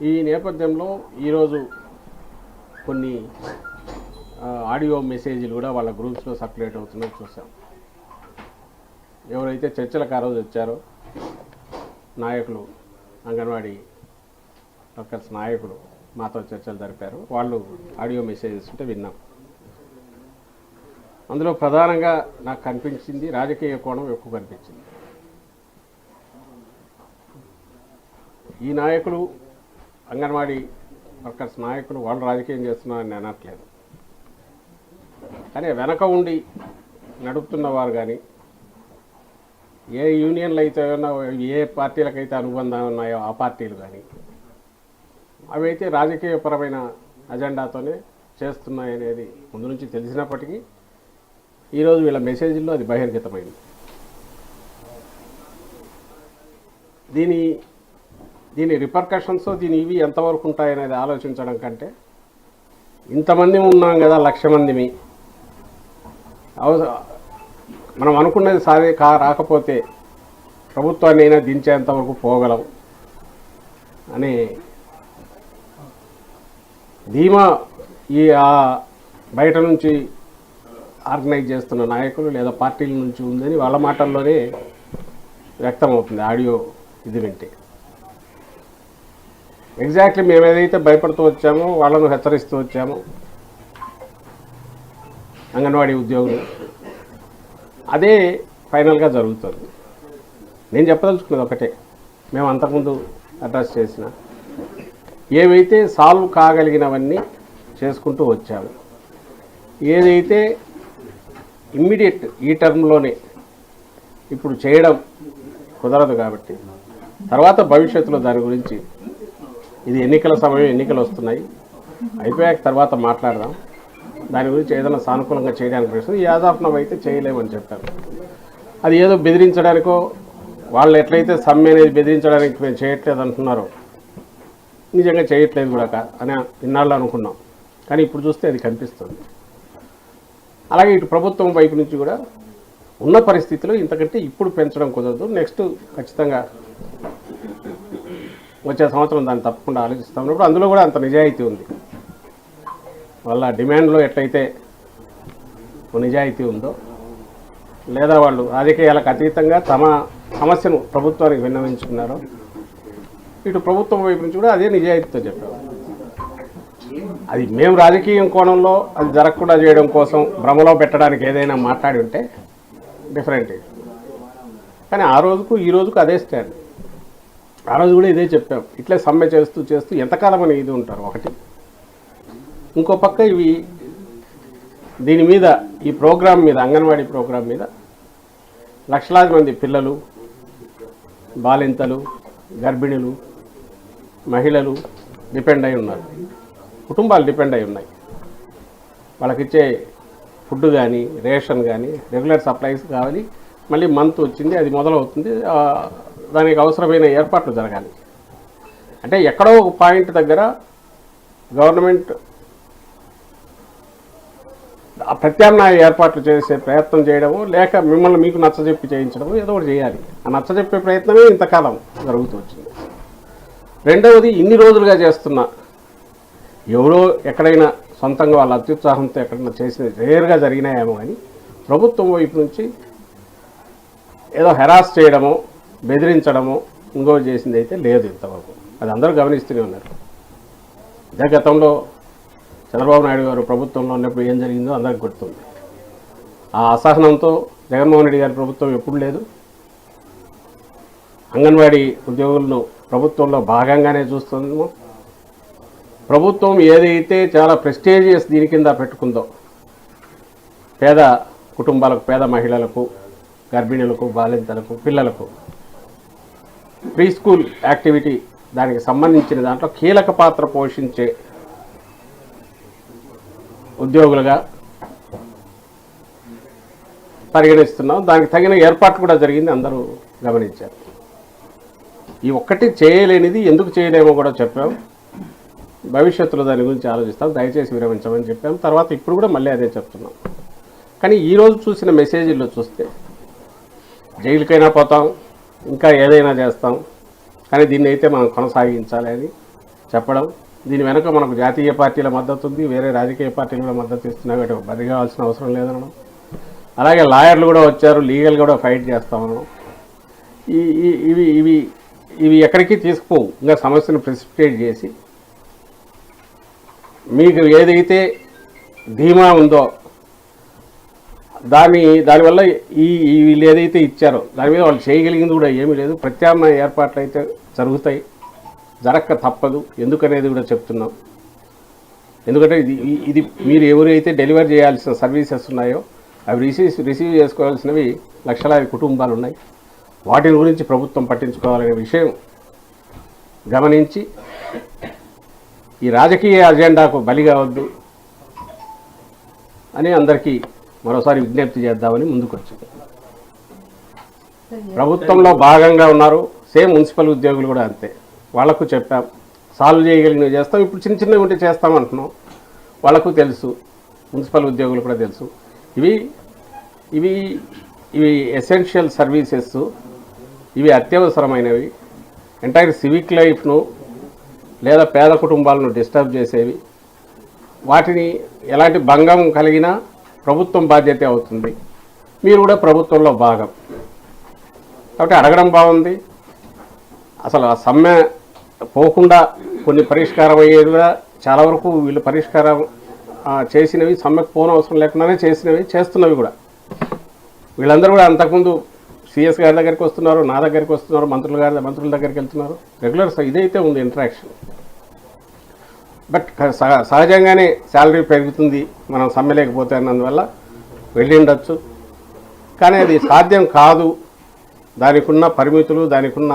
ఈ నేపథ్యంలో ఈరోజు కొన్ని ఆడియో మెసేజ్లు కూడా వాళ్ళ గ్రూప్స్లో సర్క్యులేట్ అవుతున్నాయి చూసాం. ఎవరైతే చర్చలకు ఆ రోజు వచ్చారో నాయకులు, అంగన్వాడీ వర్కర్స్ నాయకులు మాతో చర్చలు జరిపారు. వాళ్ళు ఆడియో మెసేజెస్ ఉంటే విన్నాం. అందులో ప్రధానంగా నాకు కనిపించింది రాజకీయ కోణం ఎక్కువ కనిపించింది. ఈ నాయకులు, అంగన్వాడీ వర్కర్స్ నాయకులు వాళ్ళు రాజకీయం చేస్తున్నారని నేను అనట్లేదు. కానీ వెనక ఉండి నడుపుతున్న వారు కానీ, ఏ యూనియన్లు అయితే ఉన్నాయో, ఏ పార్టీలకైతే అనుబంధం ఉన్నాయో ఆ పార్టీలు కానీ, అవి అయితే రాజకీయపరమైన అజెండాతోనే చేస్తున్నాయనేది ముందు నుంచి తెలిసినప్పటికీ ఈరోజు వీళ్ళ మెసేజ్లో అది బహిర్గతమైంది. దీని రిపర్కషన్స్, ఇవి ఎంతవరకు ఉంటాయనేది ఆలోచించడం కంటే, ఇంతమంది ఉన్నాం కదా, 1,00,000 మందిమి, మనం అనుకున్నది రాకపోతే ప్రభుత్వాన్ని అయినా దించేంతవరకు పోగలం అనే ధీమా బయట నుంచి ఆర్గనైజ్ చేస్తున్న నాయకులు లేదా పార్టీల నుంచి ఉందని వాళ్ళ మాటల్లోనే వ్యక్తమవుతుంది ఆడియో ఇది వింటే. ఎగ్జాక్ట్లీ మేము ఏదైతే భయపడుతూ వచ్చామో, వాళ్ళను హెచ్చరిస్తూ వచ్చామో అంగన్వాడీ ఉద్యోగులు, అదే ఫైనల్గా జరుగుతుంది. నేను చెప్పదలుచుకున్నది ఒకటే, మేము అంతకుముందు అడ్రస్ చేసిన ఏవైతే సాల్వ్ కాగలిగినవన్నీ చేసుకుంటూ వచ్చాము. ఏదైతే ఇమ్మీడియట్ ఈ టర్మ్లోనే ఇప్పుడు చేయడం కుదరదు కాబట్టి తర్వాత భవిష్యత్తులో దాని గురించి, ఇది ఎన్నికల సమయం, ఎన్నికలు వస్తున్నాయి, అయిపోయాక తర్వాత మాట్లాడదాం, దాని గురించి ఏదైనా సానుకూలంగా చేయడానికి ప్రయత్నం, యాజ్ ఆఫ్ నౌ అయితే చేయలేమని చెప్పారు. అది ఏదో బెదిరించడానికో, వాళ్ళు ఎట్లయితే సమ్మె అనేది బెదిరించడానికి మేము చేయట్లేదు అంటున్నారో, నిజంగా చేయట్లేదు కూడా అని ఇన్నాళ్ళు అనుకున్నాం. కానీ ఇప్పుడు చూస్తే అది కనిపిస్తుంది. అలాగే ఇటు ప్రభుత్వం వైపు నుంచి కూడా ఉన్న పరిస్థితిలో ఇంతకంటే ఇప్పుడు పెంచడం కుదరదు, నెక్స్ట్ ఖచ్చితంగా వచ్చే సంవత్సరం దాన్ని తప్పకుండా ఆలోచిస్తున్నప్పుడు అందులో కూడా అంత నిజాయితీ ఉంది. వాళ్ళ డిమాండ్లో ఎట్లయితే నిజాయితీ ఉందో, లేదా వాళ్ళు రాజకీయాలకు అతీతంగా తమ సమస్యను ప్రభుత్వానికి విన్నవించుకున్నారో, ఇటు ప్రభుత్వం వైపు నుంచి కూడా అదే నిజాయితీతో చెప్పారు. అది మేము రాజకీయం కోణంలో అది జరగకుండా చేయడం కోసం భ్రమలో పెట్టడానికి ఏదైనా మాట్లాడి ఉంటే డిఫరెంట్. కానీ ఆ రోజుకు ఈ రోజుకు అదే స్టాండ్. ఆ రోజు కూడా ఇదే చెప్పాం. ఇట్లే సమ్మె చేస్తూ ఎంతకాలం అని ఇది ఉంటారు ఒకటి. ఇంకో పక్క దీని మీద, ఈ ప్రోగ్రాం మీద, అంగన్వాడీ ప్రోగ్రాం మీద లక్షలాది మంది పిల్లలు, బాలింతలు, గర్భిణులు, మహిళలు డిపెండ్ అయి ఉన్నారు. కుటుంబాలు డిపెండ్ అయి ఉన్నాయి. వాళ్ళకిచ్చే ఫుడ్ కానీ, రేషన్ కానీ, రెగ్యులర్ సప్లైస్ కావాలి. మళ్ళీ మంత్ వచ్చింది, అది మొదలవుతుంది, దానికి అవసరమైన ఏర్పాట్లు జరగాలి. అంటే ఎక్కడో ఒక పాయింట్ దగ్గర గవర్నమెంట్ ప్రత్యామ్నాయ ఏర్పాట్లు చేసే ప్రయత్నం చేయడము, లేక మిమ్మల్ని మీకు నచ్చజెప్పి చేయించడము, ఏదో ఒకటి చేయాలి. ఆ నచ్చజెప్పే ప్రయత్నమే ఇంతకాలం జరుగుతూ వచ్చింది. రెండవది, ఇన్ని రోజులుగా చేస్తున్న, ఎవరో ఎక్కడైనా సొంతంగా వాళ్ళ అత్యుత్సాహంతో ఎక్కడైనా చేసిన రేరుగా జరిగినాయేమో కానీ ప్రభుత్వం వైపు నుంచి ఏదో హెరాస్ చేయడమో, బెదిరించడమో, ఇంకో చేసింది అయితే లేదు ఇంతవరకు. అది అందరూ గమనిస్తూనే ఉన్నారు. ఇదే గతంలో చంద్రబాబు నాయుడు గారు ప్రభుత్వంలో ఉన్నప్పుడు ఏం జరిగిందో అందరికి గుర్తుంది. ఆ అసహనంతో జగన్మోహన్ రెడ్డి గారి ప్రభుత్వం ఎప్పుడు లేదు. అంగన్వాడీ ఉద్యోగులను ప్రభుత్వంలో భాగంగానే చూస్తుందేమో. ప్రభుత్వం ఏదైతే చాలా ప్రెస్టీజియస్ దీని కింద పెట్టుకుందో, పేద కుటుంబాలకు, పేద మహిళలకు, గర్భిణులకు, బాలింతలకు, పిల్లలకు ప్రీ స్కూల్ యాక్టివిటీ, దానికి సంబంధించిన దాంట్లో కీలక పాత్ర పోషించే ఉద్యోగులుగా పరిగణిస్తున్నాం. దానికి తగిన ఏర్పాటు కూడా జరిగింది, అందరూ గమనించారు. ఈ ఒక్కటి చేయలేనిది ఎందుకు చేయలేమో కూడా చెప్పాం. భవిష్యత్తులో దాని గురించి ఆలోచిస్తాం, దయచేసి విరమించమని చెప్పాం. తర్వాత ఇప్పుడు కూడా మళ్ళీ అదే చెప్తున్నాం. కానీ ఈరోజు చూసిన మెసేజ్లో చూస్తే జైలుకైనా పోతాం, ఇంకా ఏదైనా చేస్తాం, కానీ దీన్ని అయితే మనం కొనసాగించాలి అని చెప్పడం. దీని వెనుక మనకు జాతీయ పార్టీల మద్దతు ఉంది, వేరే రాజకీయ పార్టీలు కూడా మద్దతు ఇస్తున్నాయి కాబట్టి బరి కావాల్సిన అవసరం లేదనడం. అలాగే లాయర్లు కూడా వచ్చారు, లీగల్ కూడా ఫైట్ చేస్తామనడం. ఇవి ఇవి ఇవి ఎక్కడికి తీసుకుపోవు. ఇంకా సమస్యను ప్రెసిపిటేట్ చేసి మీకు ఏదైతే ధీమా ఉందో దానివల్ల వీళ్ళు ఏదైతే ఇచ్చారో దాని మీద వాళ్ళు చేయగలిగింది కూడా ఏమీ లేదు. ప్రత్యామ్నాయ ఏర్పాట్లు అయితే జరుగుతాయి, జరక్క తప్పదు. ఎందుకనేది కూడా చెప్తున్నాం. ఎందుకంటే ఇది మీరు ఎవరైతే డెలివర్ చేయాల్సిన సర్వీసెస్ ఉన్నాయో అవి రిసీవ్ చేసుకోవాల్సినవి లక్షలాది కుటుంబాలు ఉన్నాయి. వాటిని గురించి ప్రభుత్వం పట్టించుకోవాలనే విషయం గమనించి ఈ రాజకీయ అజెండాకు బలి కావద్దు అని అందరికీ మరోసారి విజ్ఞప్తి చేద్దామని ముందుకొచ్చింది. ప్రభుత్వంలో భాగంగా ఉన్నారు, సేమ్ మున్సిపల్ ఉద్యోగులు కూడా అంతే. వాళ్లకు చెప్పాం, సాల్వ్ చేయగలిగినవి చేస్తాం. ఇప్పుడు చిన్న చిన్నవి ఉంటే చేస్తామంటున్నాం. వాళ్లకు తెలుసు, మున్సిపల్ ఉద్యోగులు కూడా తెలుసు. ఇవి ఇవి ఇవి ఎసెన్షియల్ సర్వీసెస్, ఇవి అత్యవసరమైనవి. ఎంటైర్ సివిక్ లైఫ్ను లేదా పేద కుటుంబాలను డిస్టర్బ్ చేసేవి. వాటిని ఎలాంటి భంగం కలిగినా ప్రభుత్వం బాధ్యత అవుతుంది. మీరు కూడా ప్రభుత్వంలో భాగం కాబట్టి అడగడం బాగుంది. అసలు ఆ సమ్మె పోకుండా కొన్ని పరిష్కారం అయ్యేది కూడా చాలా వరకు వీళ్ళు పరిష్కారం చేసినవి, సమ్మెకు పోనవసరం లేకుండానే చేసినవి, చేస్తున్నవి కూడా. వీళ్ళందరూ కూడా అంతకుముందు సిఎస్ గారి దగ్గరికి వస్తున్నారు, నా దగ్గరికి వస్తున్నారు, మంత్రుల దగ్గరికి వెళ్తున్నారు. రెగ్యులర్ ఇదైతే ఉంది ఇంటరాక్షన్. బట్ సహజంగానే శాలరీ పెరుగుతుంది మనం సమ్మె లేకపోతే అన్నందువల్ల వెళ్ళి ఉండొచ్చు. కానీ అది సాధ్యం కాదు. దానికి ఉన్న పరిమితులు, దానికి ఉన్న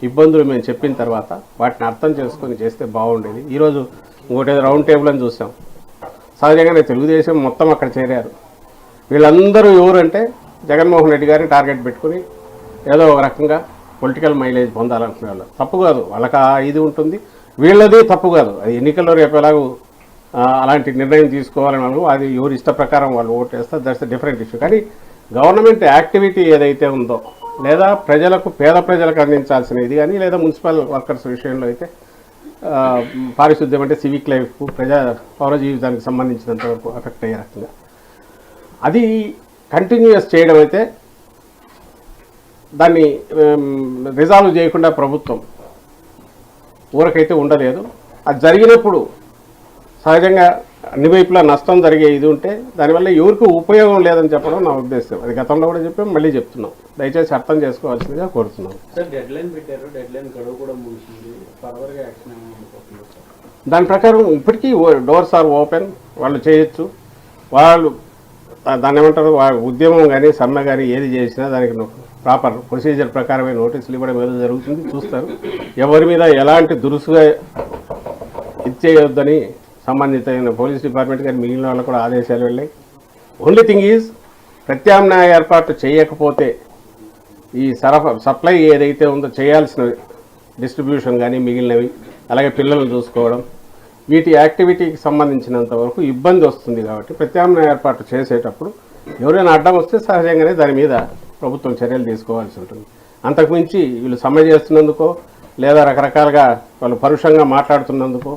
ఇబ్బందులు మేము చెప్పిన తర్వాత వాటిని అర్థం చేసుకొని చేస్తే బాగుండేది. ఈరోజు ఇంకోటి రౌండ్ టేబుల్ అని చూసాం. సహజంగానే తెలుగుదేశం మొత్తం అక్కడ చేరారు. వీళ్ళందరూ ఎవరంటే జగన్మోహన్ రెడ్డి గారిని టార్గెట్ పెట్టుకుని ఏదో ఒక రకంగా పొలిటికల్ మైలేజ్ పొందాలనుకునే వాళ్ళు. తప్పు కాదు, వాళ్ళకి ఇది ఉంటుంది. వీళ్ళది తప్పు కాదు. అది ఎన్నికల్లో రేపు ఎలాగూ అలాంటి నిర్ణయం తీసుకోవాలని వాళ్ళు, అది ఎవరి ఇష్ట ప్రకారం వాళ్ళు ఓటు వేస్తారు. That's different issue. కానీ గవర్నమెంట్ యాక్టివిటీ ఏదైతే ఉందో, లేదా పేద ప్రజలకు అందించాల్సిన ఇది కానీ, లేదా మున్సిపల్ వర్కర్స్ విషయంలో అయితే పారిశుద్ధ్యం అంటే సివిక్ లైఫ్, పౌర జీవితానికి సంబంధించినంత వరకు ఎఫెక్ట్ అయ్యే రకంగా అది కంటిన్యూస్ చేయడం అయితే దాన్ని రిజాల్వ్ చేయకుండా ప్రభుత్వం ఊరకైతే ఉండలేదు. అది జరిగినప్పుడు సహజంగా అన్ని వైపులా నష్టం జరిగే ఇది ఉంటే దానివల్ల ఎవరికి ఉపయోగం లేదని చెప్పడం నా ఉద్దేశం. అది గతంలో కూడా చెప్పాం, మళ్ళీ చెప్తున్నాం. దయచేసి అర్థం చేసుకోవాల్సిందిగా కోరుతున్నాం. దాని ప్రకారం ఇప్పటికీ డోర్స్ ఆర్ ఓపెన్, వాళ్ళు చేయొచ్చు. వాళ్ళు దాన్ని ఏమంటారు, ఉద్యమం కానీ సమ్మె కానీ ఏది చేసినా దానికి ప్రాపర్ ప్రొసీజర్ ప్రకారమే నోటీసులు ఇవ్వడం ఏదో జరుగుతుంది, చూస్తారు. ఎవరి మీద ఎలాంటి దురుసుగా ఇచ్చేయొద్దని సంబంధిత పోలీస్ డిపార్ట్మెంట్ కానీ మిగిలిన వాళ్ళకు కూడా ఆదేశాలు వెళ్ళాయి. ఓన్లీ థింగ్ ఈజ్ ప్రత్యామ్నాయ ఏర్పాటు చేయకపోతే ఈ సప్లై ఏదైతే ఉందో చేయాల్సిన డిస్ట్రిబ్యూషన్ కానీ మిగిలినవి, అలాగే పిల్లలను చూసుకోవడం, వీటి యాక్టివిటీకి సంబంధించినంత వరకు ఇబ్బంది వస్తుంది. కాబట్టి ప్రత్యామ్నాయ ఏర్పాటు చేసేటప్పుడు ఎవరైనా అడ్డం వస్తే సహజంగానే దాని మీద ప్రభుత్వం చర్యలు తీసుకోవాల్సి ఉంటుంది. అంతకుమించి వీళ్ళు సమ్మె చేస్తున్నందుకో, లేదా రకరకాలుగా వాళ్ళు పరుషంగా మాట్లాడుతున్నందుకో,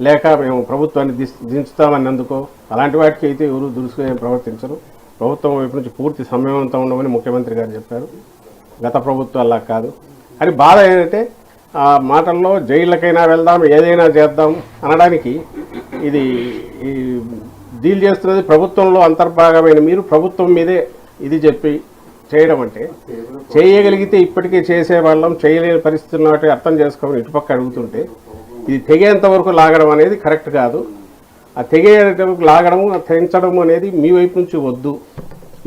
లేక మేము ప్రభుత్వాన్ని దించుతామన్నందుకో, అలాంటి వాటికి అయితే ఎవరు దురుసుగా ప్రవర్తించరు. ప్రభుత్వం వైపు నుంచి పూర్తి సమయవంతం ఉండమని ముఖ్యమంత్రి గారు చెప్పారు. గత ప్రభుత్వాల్లా కాదు. అని బాధ ఏంటంటే ఆ మాటల్లో జైళ్ళకైనా వెళ్దాం, ఏదైనా చేద్దాం అనడానికి ఇది డీల్ చేస్తున్నది ప్రభుత్వంలో అంతర్భాగమైన మీరు ప్రభుత్వం మీదే ఇది చెప్పి చేయడం అంటే, చేయగలిగితే ఇప్పటికే చేసేవాళ్ళం, చేయలేని పరిస్థితులు ఉన్నట్టు అర్థం చేసుకోమని ఇటుపక్క అడుగుతుంటే ఇది తెగేంత వరకు లాగడం అనేది కరెక్ట్ కాదు. ఆ తెగేంతవరకు లాగడము, తెంచడము అనేది మీ వైపు నుంచి వద్దు,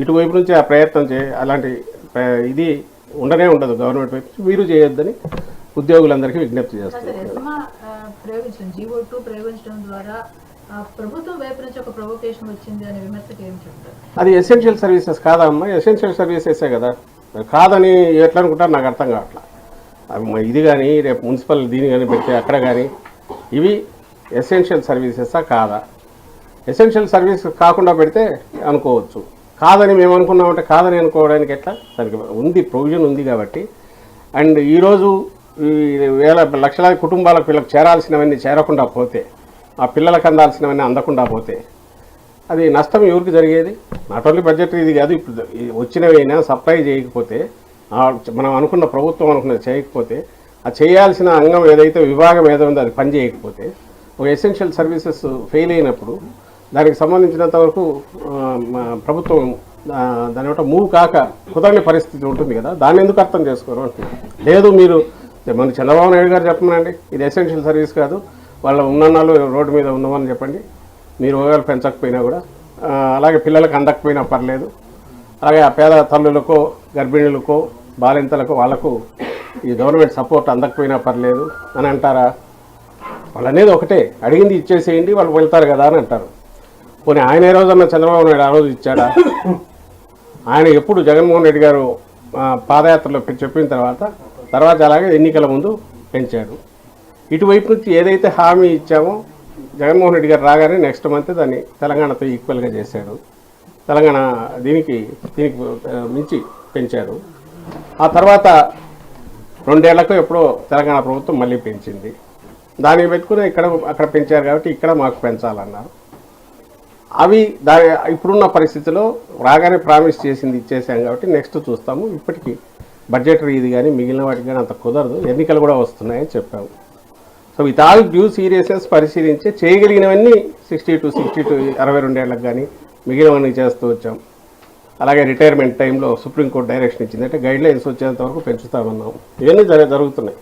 ఇటువైపు నుంచి ఆ ప్రయత్నం అలాంటి ఇది ఉండనే ఉండదు. గవర్నమెంట్ వైపు నుంచి మీరు చేయొద్దని ఉద్యోగులందరికీ విజ్ఞప్తి చేస్తారు. అది ఎసెన్షియల్ సర్వీసెస్ కాదమ్మా, ఎసెన్షియల్ సర్వీసెసే కదా. కాదని ఎట్లా అనుకుంటారు నాకు అర్థం కావట్లా. ఇది కానీ రేపు మున్సిపల్ దీని కానీ పెడితే అక్కడ కానీ ఇవి ఎసెన్షియల్ సర్వీసెసా కాదా? ఎసెన్షియల్ సర్వీస్ కాకుండా పెడితే అనుకోవచ్చు. కాదని మేము అనుకున్నామంటే కాదని అనుకోవడానికి ఎట్లా? దానికి ఉంది, ప్రొవిజన్ ఉంది కాబట్టి. అండ్ ఈరోజు ఈ లక్షలాది కుటుంబాలకు వీళ్ళకి చేరాల్సినవన్నీ చేరకుండా పోతే, ఆ పిల్లలకు అందాల్సినవన్నీ అందకుండా పోతే అది నష్టం ఎవరికి జరిగేది? నాట్ ఓన్లీ బడ్జెట్ ఇది కాదు, ఇప్పుడు వచ్చినవైనా సప్లై చేయకపోతే, మనం అనుకున్న ప్రభుత్వం అనుకున్నది చేయకపోతే, ఆ చేయాల్సిన అంగం ఏదైతే విభాగం ఏదో ఉందో అది పని చేయకపోతే, ఒక ఎసెన్షియల్ సర్వీసెస్ ఫెయిల్ అయినప్పుడు దానికి సంబంధించినంత వరకు ప్రభుత్వం దాని బట్టి మూవ్ కాక కుదరని పరిస్థితి ఉంటుంది కదా, దాన్ని ఎందుకు అర్థం చేసుకోరు అంటున్నారు. లేదు మీరు మన చంద్రబాబు నాయుడు గారు చెప్పమనండి, ఇది ఎసెన్షియల్ సర్వీస్ కాదు, వాళ్ళ ఉన్నన్నాళ్ళు రోడ్డు మీద ఉన్నామని చెప్పండి, మీరు ఓవేళ పెంచకపోయినా కూడా, అలాగే పిల్లలకు అందకపోయినా పర్లేదు, అలాగే ఆ పేద తల్లులకో గర్భిణులకో బాలింతలకో వాళ్ళకు ఈ గవర్నమెంట్ సపోర్ట్ అందకపోయినా పర్లేదు అని అంటారా? వాళ్ళు అనేది ఒకటే, అడిగింది ఇచ్చేసేయండి వాళ్ళు వెళ్తారు కదా అని అంటారు. పోనీ ఆయన ఏ రోజన్నా చంద్రబాబు నాయుడు ఆ రోజు ఇచ్చాడా? ఆయన ఎప్పుడు జగన్మోహన్ రెడ్డి గారు పాదయాత్రలో చెప్పిన తర్వాత అలాగే ఎన్నికల ముందు పెంచాడు. ఇటువైపు నుంచి ఏదైతే హామీ ఇచ్చామో జగన్మోహన్ రెడ్డి గారు రాగానే నెక్స్ట్ మంత్ దాన్ని తెలంగాణతో ఈక్వల్గా చేశాడు. తెలంగాణ దీనికి మించి పెంచారు. ఆ తర్వాత 2 ఏళ్లకు ఎప్పుడో తెలంగాణ ప్రభుత్వం మళ్ళీ పెంచింది. దానికి పెట్టుకుని అక్కడ పెంచారు కాబట్టి ఇక్కడ మాకు పెంచాలన్నారు. అవి ఇప్పుడున్న పరిస్థితిలో రాగానే ప్రామిస్ చేసింది ఇచ్చేసాం కాబట్టి నెక్స్ట్ చూస్తాము. ఇప్పటికీ బడ్జెటరీ ఇది కానీ మిగిలిన వాటికి కానీ అంత కుదరదు, ఎన్నికలు కూడా వస్తున్నాయని చెప్పాము. So with all due seriousness పరిశీలించి చేయగలిగినవన్నీ 62 ఏళ్ళకి కానీ మిగిలినవన్నీ చేస్తూ వచ్చాం. అలాగే రిటైర్మెంట్ టైంలో సుప్రీంకోర్టు డైరెక్షన్ ఇచ్చింది, అంటే గైడ్ లైన్స్ వచ్చేంత వరకు పెంచుతామన్నాం. ఇవన్నీ జరుగుతున్నాయి.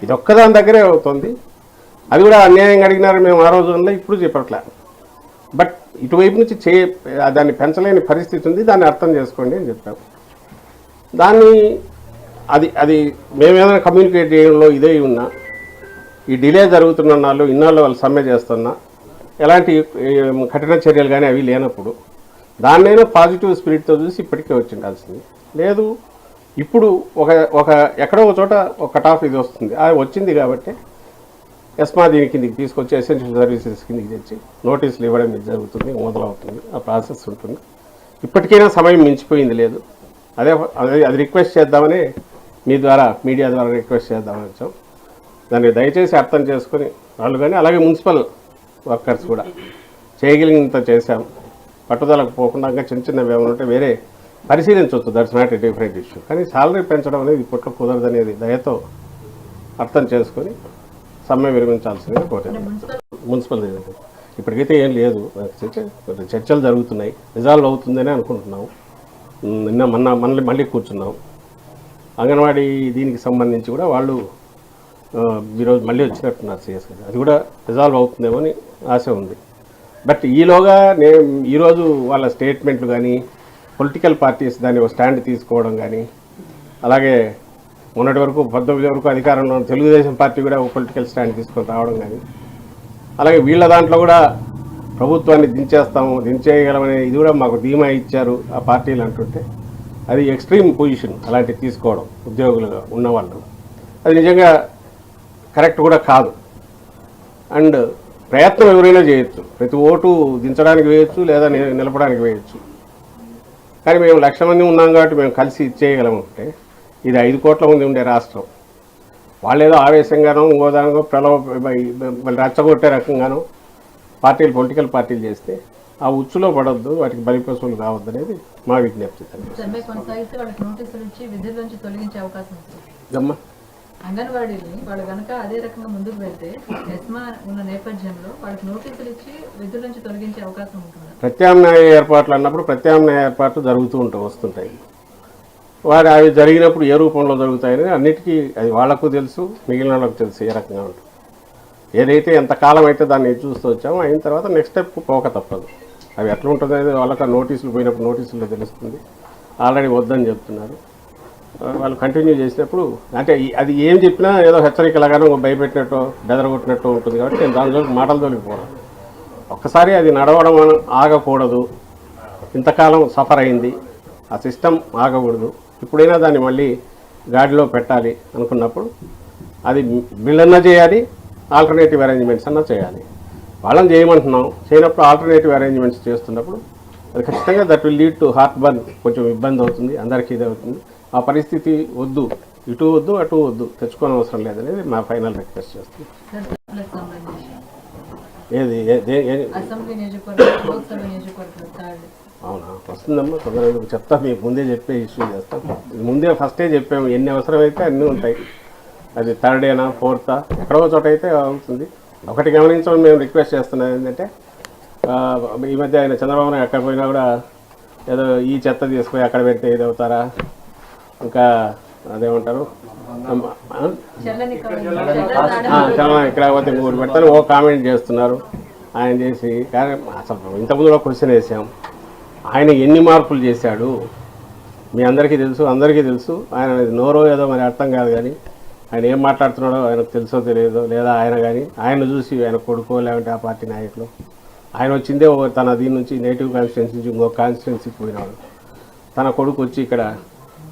ఇది ఒక్కదాని దగ్గరే అవుతుంది. అది కూడా అన్యాయంగా అడిగినారు మేము ఆ రోజుల్లో, ఇప్పుడు చెప్పట్లే. బట్ ఇటువైపు నుంచి దాన్ని పెంచలేని పరిస్థితి ఉంది, దాన్ని అర్థం చేసుకోండి అని చెప్పాము. దాన్ని అది మేమేదైనా కమ్యూనికేట్ చేయడంలో ఇదే ఉన్నా, ఈ డిలే జరుగుతున్న నాళ్ళు ఇన్నాళ్ళు వాళ్ళు సమ్మె చేస్తున్నా, ఎలాంటి కఠిన చర్యలు కానీ అవి లేనప్పుడు దాన్నైనా పాజిటివ్ స్పిరిట్తో చూసి ఇప్పటికే వచ్చిండాల్సింది. లేదు ఇప్పుడు ఒక ఎక్కడో ఒక చోట ఒక కట్ ఆఫ్ ఇది వస్తుంది, అది వచ్చింది కాబట్టి ఎస్మా దీని కిందికి తీసుకొచ్చి ఎసెన్షియల్ సర్వీసెస్ కిందికి తెచ్చి నోటీసులు ఇవ్వడం జరుగుతుంది, మొదలవుతుంది, ఆ ప్రాసెస్ ఉంటుంది. ఇప్పటికైనా సమయం మించిపోయింది లేదు. అది రిక్వెస్ట్ చేద్దామని మీ ద్వారా మీడియా ద్వారా రిక్వెస్ట్ చేద్దామని వచ్చాం. దాన్ని దయచేసి అర్థం చేసుకొని వాళ్ళు కానీ అలాగే మున్సిపల్ వర్కర్స్ కూడా చేయగలిగినంత చేశాం. పట్టుదలకు పోకుండా ఇంకా చిన్నవి ఏమైనా ఉంటే వేరే పరిశీలించవచ్చు, that's not a different issue. కానీ సాలరీ పెంచడం అనేది ఇప్పట్లో కుదరదనేది దయతో అర్థం చేసుకొని సమ్మె విరమించాల్సిందిగా కోరాను. మున్సిపల్ ఇప్పటికైతే ఏం లేదు, చర్చలు జరుగుతున్నాయి, రిజాల్వ్ అవుతుందని అనుకుంటున్నాం. నిన్న మళ్ళీ కూర్చున్నాం. అంగన్వాడీ దీనికి సంబంధించి కూడా వాళ్ళు ఈరోజు మళ్ళీ వచ్చినట్టున్నారు సిఎస్ గారు, అది కూడా రిజాల్వ్ అవుతుందేమో అని ఆశ ఉంది. బట్ ఈలోగా ఈరోజు వాళ్ళ స్టేట్మెంట్లు కానీ పొలిటికల్ పార్టీస్ దాన్ని ఒక స్టాండ్ తీసుకోవడం కానీ, అలాగే మొన్నటి వరకు 19 వరకు అధికారంలో తెలుగుదేశం పార్టీ కూడా ఒక పొలిటికల్ స్టాండ్ తీసుకొని రావడం కానీ, అలాగే వీళ్ళ దాంట్లో కూడా ప్రభుత్వాన్ని దించేయగలమనే ఇది కూడా మాకు ధీమా ఇచ్చారు ఆ పార్టీలు అంటుంటే, అది ఎక్స్ట్రీమ్ పొజిషన్ అలాంటివి తీసుకోవడం ఉద్యోగులుగా ఉన్నవాళ్ళు. అది నిజంగా కరెక్ట్ కూడా కాదు. అండ్ ప్రయత్నం ఎవరైనా చేయొచ్చు, ప్రతి ఓటు దించడానికి వేయచ్చు లేదా నిలపడానికి వేయచ్చు. కానీ మేము 1,00,000 మంది ఉన్నాం కాబట్టి మేము కలిసి ఇచ్చేయగలమంటే, ఇది 5 కోట్ల మంది ఉండే రాష్ట్రం. వాళ్ళు ఏదో ఆవేశంగానో ఇంకోదానికో రెచ్చగొట్టే రకంగానో పొలిటికల్ పార్టీలు చేస్తే ఆ ఉచ్చులో పడొద్దు, వాటికి బలిపశువులు కావద్దు అనేది మా విజ్ఞప్తి. అంగన్వాడీని వాళ్ళు కనుక అదే రకంగా ముందుకు వెళ్తే ఎస్మా ఉన్న నేపథ్యంలో వాళ్ళకి నోటీసులు ఇచ్చి విధుల నుంచి తొలగించే అవకాశం ఉంటుంది. ప్రత్యామ్నాయ ఏర్పాట్లు అన్నప్పుడు ప్రత్యామ్నాయ ఏర్పాట్లు జరుగుతూ వస్తుంటాయి. అవి జరిగినప్పుడు ఏ రూపంలో జరుగుతాయని అన్నిటికీ అది వాళ్లకు తెలుసు, మిగిలిన వాళ్ళకు తెలుసు ఏ రకంగా ఉంటుంది. ఏదైతే ఎంతకాలం అయితే దాన్ని చూస్తూ వచ్చామో అయిన తర్వాత నెక్స్ట్ స్టెప్ పోక తప్పదు. అవి ఎట్లా ఉంటుంది అనేది వాళ్ళకి నోటీసులు పోయినప్పుడు నోటీసుల్లో తెలుస్తుంది. ఆల్రెడీ వద్దని చెప్తున్నారు, వాళ్ళు కంటిన్యూ చేసినప్పుడు అంటే అది ఏం చెప్పినా ఏదో హెచ్చరికలాగానో భయపెట్టినట్టు బెదరగొట్టినట్టు ఉంటుంది. కాబట్టి నేను దానిలో మాటలు తోలిపోవడం, ఒక్కసారి అది నడవడం ఆగకూడదు. ఇంతకాలం సఫర్ అయింది, ఆ సిస్టమ్ ఆగకూడదు. ఇప్పుడైనా దాన్ని మళ్ళీ గాడిలో పెట్టాలి అనుకున్నప్పుడు అది వీళ్ళన్నా చేయాలి, ఆల్టర్నేటివ్ అరేంజ్మెంట్స్ అన్నా చేయాలి. వాళ్ళని చేయమంటున్నాం, చేయనప్పుడు ఆల్టర్నేటివ్ అరేంజ్మెంట్స్ చేస్తున్నప్పుడు అది ఖచ్చితంగా that will lead to heart burn, కొంచెం ఇబ్బంది అవుతుంది, అందరికీ ఇది అవుతుంది. ఆ పరిస్థితి వద్దు. ఇటు వద్దు అటు వద్దు, తెచ్చుకోని అవసరం లేదనేది మా ఫైనల్ రిక్వెస్ట్ చేస్తున్నాం. థర్డ్ సంబంధించి ఏది అసెంబ్లీ నియోజకవర్గం, లోక్సభ నియోజకవర్గం థర్డ్. అవునా, వస్తుందమ్మా తొందరగా చెప్తా, మీకు ముందే చెప్పే ఇష్యూ చేస్తాం. ముందే ఫస్టే చెప్పాము, ఎన్ని అవసరమైతే అన్నీ ఉంటాయి. అది థర్డ్ ఏనా ఫోర్తా ఎక్కడో చోట అయితే అవుతుంది. ఒకటి గమనించమని మేము రిక్వెస్ట్ చేస్తున్నాం ఏంటంటే, ఈ మధ్య ఆయన చంద్రబాబు నాయుడు ఎక్కడ పోయినా కూడా ఏదో ఈ చెత్త తీసుకుపోయి అక్కడ పెడితే ఇది అవుతారా, ఇంకా అదేమంటారు చలన ఇక్కడ పోతే ఊరు పెడతాను ఓ కామెంట్ చేస్తున్నారు ఆయన చేసి. కానీ అసలు ఇంతకుముందు కూడా క్వశ్చన్ వేసాం, ఆయన ఎన్ని మార్పులు చేశాడు మీ అందరికీ తెలుసు, అందరికీ తెలుసు. ఆయన నోరో ఏదో మరి అర్థం కాదు, కానీ ఆయన ఏం మాట్లాడుతున్నాడో ఆయనకు తెలుసో తెలియదో, లేదా ఆయన కానీ ఆయన చూసి ఆయన కొడుకో లేదంటే ఆ పార్టీ నాయకులు, ఆయన వచ్చిందే తన దీని నుంచి నేటివ్ కాన్స్టిట్యున్సీ నుంచి ఇంకో కాన్స్టిట్యున్సీకి పోయినాడు. తన కొడుకు వచ్చి ఇక్కడ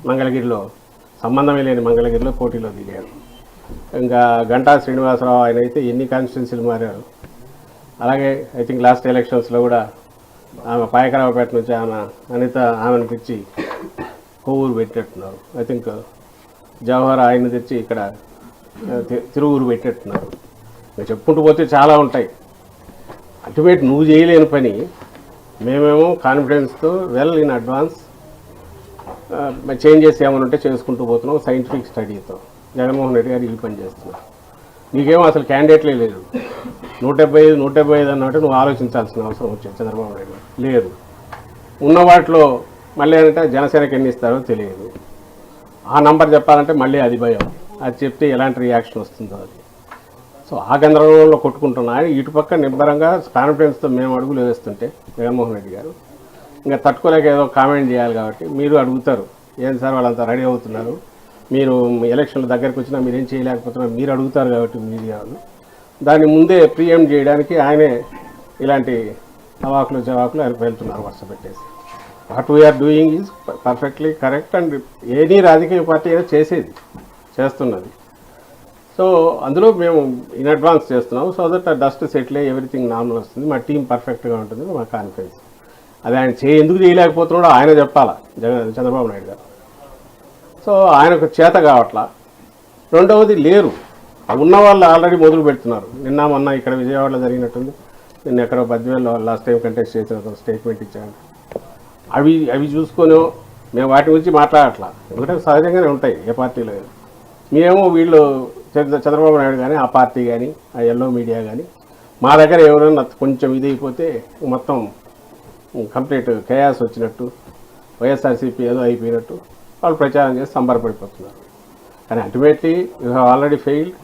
మంగళగిరిలో సంబంధమే లేని మంగళగిరిలో పోటీలో దిగారు. ఇంకా గంటా శ్రీనివాసరావు ఆయన అయితే ఎన్ని కాన్స్టిట్యున్సీలు మారారు. అలాగే ఐ థింక్ లాస్ట్ ఎలక్షన్స్లో కూడా ఆమె పాయకరావుపేట నుంచి ఆమెను తెచ్చి కొవ్వూరు పెట్టేట్టున్నారు. ఐ థింక్ జవహర్ ఆయన తెచ్చి ఇక్కడ తిరువూరు పెట్టేట్టున్నారు. ఇంకా చెప్పుకుంటూ పోతే చాలా ఉంటాయి. అల్టిమేట్ నువ్వు చేయలేని పని మేమేమో కాన్ఫిడెన్స్తో వెల్ ఇన్ అడ్వాన్స్ చేంజెస్ ఏమైనా ఉంటే చేసుకుంటూ పోతున్నాం సైంటిఫిక్ స్టడీతో. జగన్మోహన్ రెడ్డి గారు ఈ పని చేస్తున్నారు. నీకేమో అసలు క్యాండిడేట్లే లేదు. 175 అన్నట్టు నువ్వు ఆలోచించాల్సిన అవసరం వచ్చింది చంద్రబాబు నాయుడు గారు. లేదు, ఉన్న వాటిలో మళ్ళీ ఏంటంటే జనసేనకి ఎన్ని ఇస్తారో తెలియదు. ఆ నంబర్ చెప్పాలంటే మళ్ళీ అది భయం, అది చెప్తే ఎలాంటి రియాక్షన్ వస్తుందో అది. సో ఆ గందరగోళంలో కొట్టుకుంటున్నా. ఇటుపక్క నిబ్బరంగా కాన్ఫిడెన్స్తో మేము అడుగులు వేస్తుంటే జగన్మోహన్ రెడ్డి గారు ఇంకా తట్టుకోలేక ఏదో కామెంట్ చేయాలి. కాబట్టి మీరు అడుగుతారు, ఏం సార్ వాళ్ళంతా రెడీ అవుతున్నారు, మీరు ఎలక్షన్ల దగ్గరికి వచ్చినా మీరేం చేయలేకపోతున్నారు, మీరు అడుగుతారు కాబట్టి మీడియాను దాన్ని ముందే ప్రియంప్ట్ చేయడానికి ఆయనే ఇలాంటి అవాకులు జవాకులు ఆయన వెళ్తున్నారు వరుస పెట్టేసి. What we are doing is perfectly correct and any రాజకీయ పార్టీ ఏదో చేస్తున్నది. సో అందులో మేము ఇన్ అడ్వాన్స్ చేస్తున్నాము. సో దట్ డస్ట్ సెటిల్ అయ్యి ఎవ్రీథింగ్ నార్మల్ వస్తుంది, మా టీం పర్ఫెక్ట్గా ఉంటుంది, మా కాన్ఫిడెన్స్. అది ఆయన ఎందుకు చేయలేకపోతున్నాడో ఆయన చెప్పాలా చంద్రబాబు నాయుడు గారు. సో ఆయనకు చేత కావట్లా. రెండవది లేరు, ఉన్న వాళ్ళు ఆల్రెడీ మొదలు పెడుతున్నారు. నిన్న మొన్న ఇక్కడ విజయవాడలో జరిగినట్టుంది, నిన్న ఎక్కడో బద్వేల్లో లాస్ట్ టైం కంటెస్ట్ చేసిన స్టేట్మెంట్ ఇచ్చాను. అవి చూసుకొని మేము వాటి గురించి మాట్లాడట్లా, ఎందుకంటే సహజంగానే ఉంటాయి ఏ పార్టీలో. మేమేమో వీళ్ళు చంద్రబాబు నాయుడు కానీ ఆ పార్టీ కానీ ఆ ఎల్లో మీడియా కానీ మా దగ్గర ఎవరైనా కొంచెం ఇది అయిపోతే మొత్తం కంప్లీట్ కేయాస్ వచ్చినట్టు, వైఎస్ఆర్సీపీ ఏదో అయిపోయినట్టు వాళ్ళు ప్రచారం చేసి సంబరపడిపోతున్నారు. కానీ ultimately you have already failed,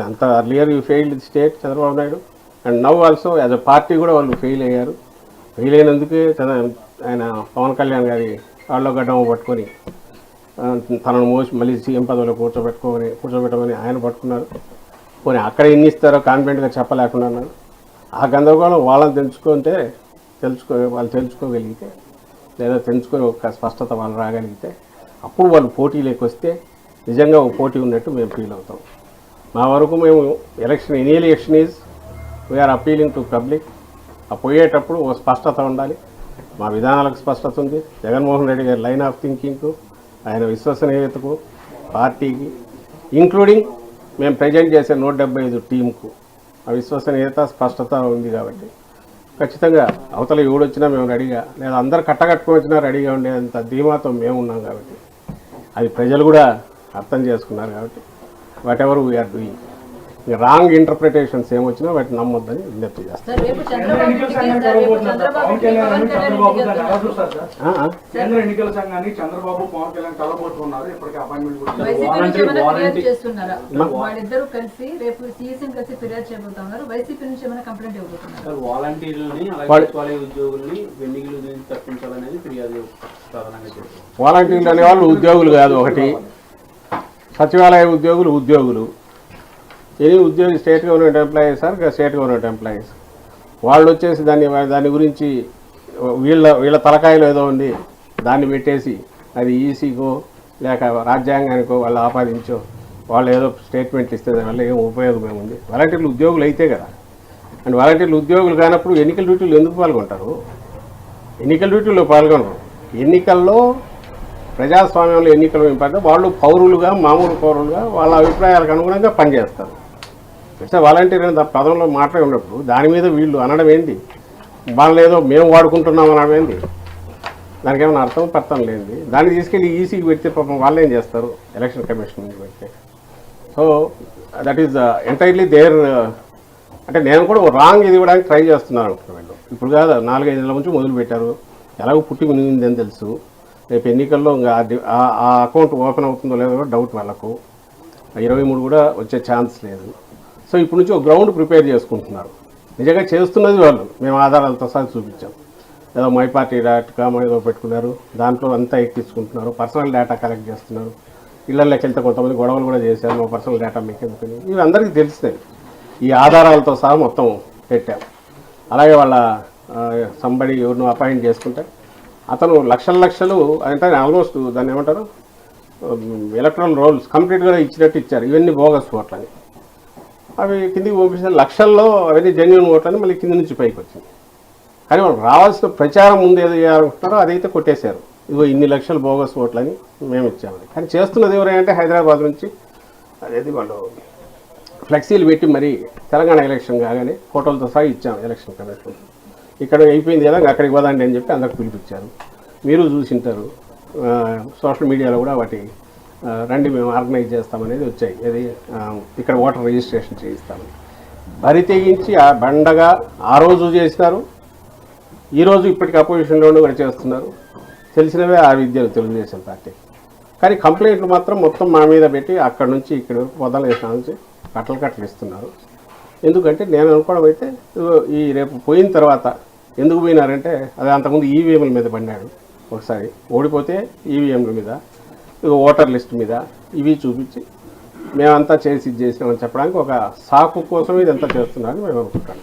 అంత earlier you failed the state Chandrababu Naidu, and now also as a party కూడా వాళ్ళు ఫెయిల్ అయ్యారు. ఫెయిల్ అయినందుకే ఆయన పవన్ కళ్యాణ్ గారి వాళ్ళలో గడ్డం పట్టుకొని తనను మళ్ళీ సీఎం పదవిలో కూర్చోబెట్టమని ఆయన పట్టుకున్నారు. పోనీ అక్కడ ఎన్ని ఇస్తారో కాన్ఫిడెంట్గా చెప్పలేకుండా ఉన్నారు. ఆ గందరగోళం వాళ్ళని వాళ్ళు తెలుసుకోగలిగితే, లేదా తెలుసుకొని ఒక స్పష్టత వాళ్ళు రాగలిగితే, అప్పుడు వాళ్ళు పోటీలోకి వస్తే నిజంగా ఒక పోటీ ఉన్నట్టు మేము ఫీల్ అవుతాం. మా వరకు మేము any election is we are appealing to public. ఆ పోయేటప్పుడు ఓ స్పష్టత ఉండాలి. మా విధానాలకు స్పష్టత ఉంది. జగన్మోహన్ రెడ్డి గారి లైన్ ఆఫ్ థింకింగ్కు, ఆయన విశ్వసనీయతకు, పార్టీకి, ఇంక్లూడింగ్ మేము ప్రజెంట్ చేసే 175 టీంకు ఆ విశ్వసనీయత స్పష్టత ఉంది. కాబట్టి ఖచ్చితంగా అవతల ఎవడొచ్చినా మేము రెడీగా, లేదా అందరు కట్టకట్టుకొని వచ్చినా రెడీగా ఉండేంత ధీమాతో మేము ఉన్నాం. కాబట్టి అది ప్రజలు కూడా అర్థం చేసుకున్నారు. కాబట్టి whatever we are doing, wrong interpretations ఏమొచ్చినా వాటిని నమ్మొద్దని విజ్ఞప్తి చేస్తాం. ఎన్నికల సంఘాన్ని చంద్రబాబు పవన్ కళ్యాణ్ కలబోతున్నారు. ఇప్పటికే అపాయింట్మెంట్ వాలంటీర్లు అనేవాళ్ళు ఉద్యోగులు కాదు. ఒకటి సచివాలయ ఉద్యోగులు ఎనీ ఉద్యోగి state government employees or state government employees. వాళ్ళు వచ్చేసి దాని గురించి వీళ్ళ తలకాయలో ఏదో ఉంది, దాన్ని పెట్టేసి అది ఈసీకో లేక రాజ్యాంగానికో వాళ్ళు ఆపాదించో వాళ్ళు ఏదో స్టేట్మెంట్లు ఇస్తే దానివల్ల ఏం ఉపయోగం ఏముంది. వాలంటీర్లు ఉద్యోగులు అయితే కదా. అండ్ వాలంటీర్లు ఉద్యోగులు కానప్పుడు ఎన్నికల డ్యూటీలు ఎందుకు పాల్గొంటారు? ఎన్నికల డ్యూటీలో పాల్గొనరు. ఎన్నికల్లో ప్రజాస్వామ్యంలో ఎన్నికలు ఏంటంటే వాళ్ళు పౌరులుగా మామూలు పౌరులుగా వాళ్ళ అభిప్రాయాలకు అనుగుణంగా పనిచేస్తారు. అంటే వాలంటీర్ అనే పదంలో మాట్లాడి ఉన్నప్పుడు దాని మీద వీళ్ళు అనడం ఏంటి, వాళ్ళు ఏదో మేము వాడుకుంటున్నాం అనడం ఏంటి, దానికి ఏమైనా అర్థం లేనిది. దాన్ని తీసుకెళ్ళి ఈసీకి పెడితే పాపం వాళ్ళు ఏం చేస్తారు, ఎలక్షన్ కమిషన్ నుంచి పెడితే. So that is entirely there. అంటే నేను కూడా రాంగ్ ఇది ఇవ్వడానికి ట్రై చేస్తున్నాను అనుకుంటున్నాను. ఇప్పుడు కాదు, 4-5 నెలల నుంచి మొదలు పెట్టారు. ఎలాగో పుట్టి మునిగిందని తెలుసు. రేపు ఎన్నికల్లో ఇంకా ఆ అకౌంట్ ఓపెన్ అవుతుందో లేదో కూడా డౌట్ వాళ్ళకు. 23 కూడా వచ్చే ఛాన్స్ లేదు. సో ఇప్పుడు నుంచి ఒక గ్రౌండ్ ప్రిపేర్ చేసుకుంటున్నారు. నిజంగా చేస్తున్నది వాళ్ళు, మేము ఆధారాలతో సహా చూపించాం. ఏదో myparty.com ఏదో పెట్టుకున్నారు, దాంట్లో అంతా ఎక్కించుకుంటున్నారు, పర్సనల్ డేటా కలెక్ట్ చేస్తున్నారు. ఇళ్లలోకి వెళ్తే కొంతమంది గొడవలు కూడా చేశారు, మా పర్సనల్ డేటా మీకు ఎందుకని. ఇవి అందరికీ తెలిసినవి. ఈ ఆధారాలతో సహా మొత్తం పెట్టాం. అలాగే వాళ్ళ సంబడి ఎవరినో అపాయింట్ చేసుకుంటే అతను లక్షలు అంటే ఆల్మోస్ట్ దాన్ని ఏమంటారు, ఎలక్ట్రల్ రోల్స్ కంప్లీట్గా ఇచ్చినట్టు ఇచ్చారు. ఇవన్నీ బోగస్ ఓట్లని అవి కిందికి పంపిస్తే లక్షల్లో అవన్నీ జెన్యున్ ఓట్లని మళ్ళీ కింది నుంచి పైకి వచ్చింది. కానీ వాళ్ళు రావాల్సిన ప్రచారం ముందు ఏదో చేయాలనుకుంటారో అదైతే కొట్టేశారు. ఇదిగో ఇన్ని లక్షలు బోగస్ ఓట్లని మేము ఇచ్చామని. కానీ చేస్తున్నది ఎవరంటే హైదరాబాద్ నుంచి అదేది వాళ్ళు ఫ్లెక్సీలు పెట్టి మరి తెలంగాణ ఎలక్షన్ కాగానే ఫోటోలతో సహా ఇచ్చాము ఎలక్షన్ కమిషన్. ఇక్కడ అయిపోయింది కదా, అక్కడికి పోదండి అని చెప్పి అందరికి పిలిపించారు. మీరు చూసింటారు సోషల్ మీడియాలో కూడా వాటి రండి మేము ఆర్గనైజ్ చేస్తామనేది వచ్చాయి. అది ఇక్కడ ఓటర్ రిజిస్ట్రేషన్ చేయిస్తామని బరి తెగించి ఆ బండగా ఆ రోజు చేసినారు. ఈరోజు ఇప్పటికి అపోజిషన్లోనూ కూడా చేస్తున్నారు. తెలిసినవే ఆ విద్యలు తెలుగుదేశం పార్టీ. కానీ కంప్లైంట్లు మాత్రం మొత్తం మా మీద పెట్టి అక్కడి నుంచి ఇక్కడ వదలేసిన నుంచి కట్టలు ఇస్తున్నారు. ఎందుకంటే నేను అనుకోవడం అయితే ఈ రేపు పోయిన తర్వాత ఎందుకు పోయినారంటే అది అంతకుముందు ఈవీఎంల మీద పడినాడు. ఒకసారి ఓడిపోతే ఈవీఎంల మీద, ఓటర్ లిస్ట్ మీద ఇవి చూపించి మేమంతా చేసి ఇది చేసినామని చెప్పడానికి ఒక సాకు కోసం ఇదంతా చేస్తున్నారని మేము అనుకుంటాం.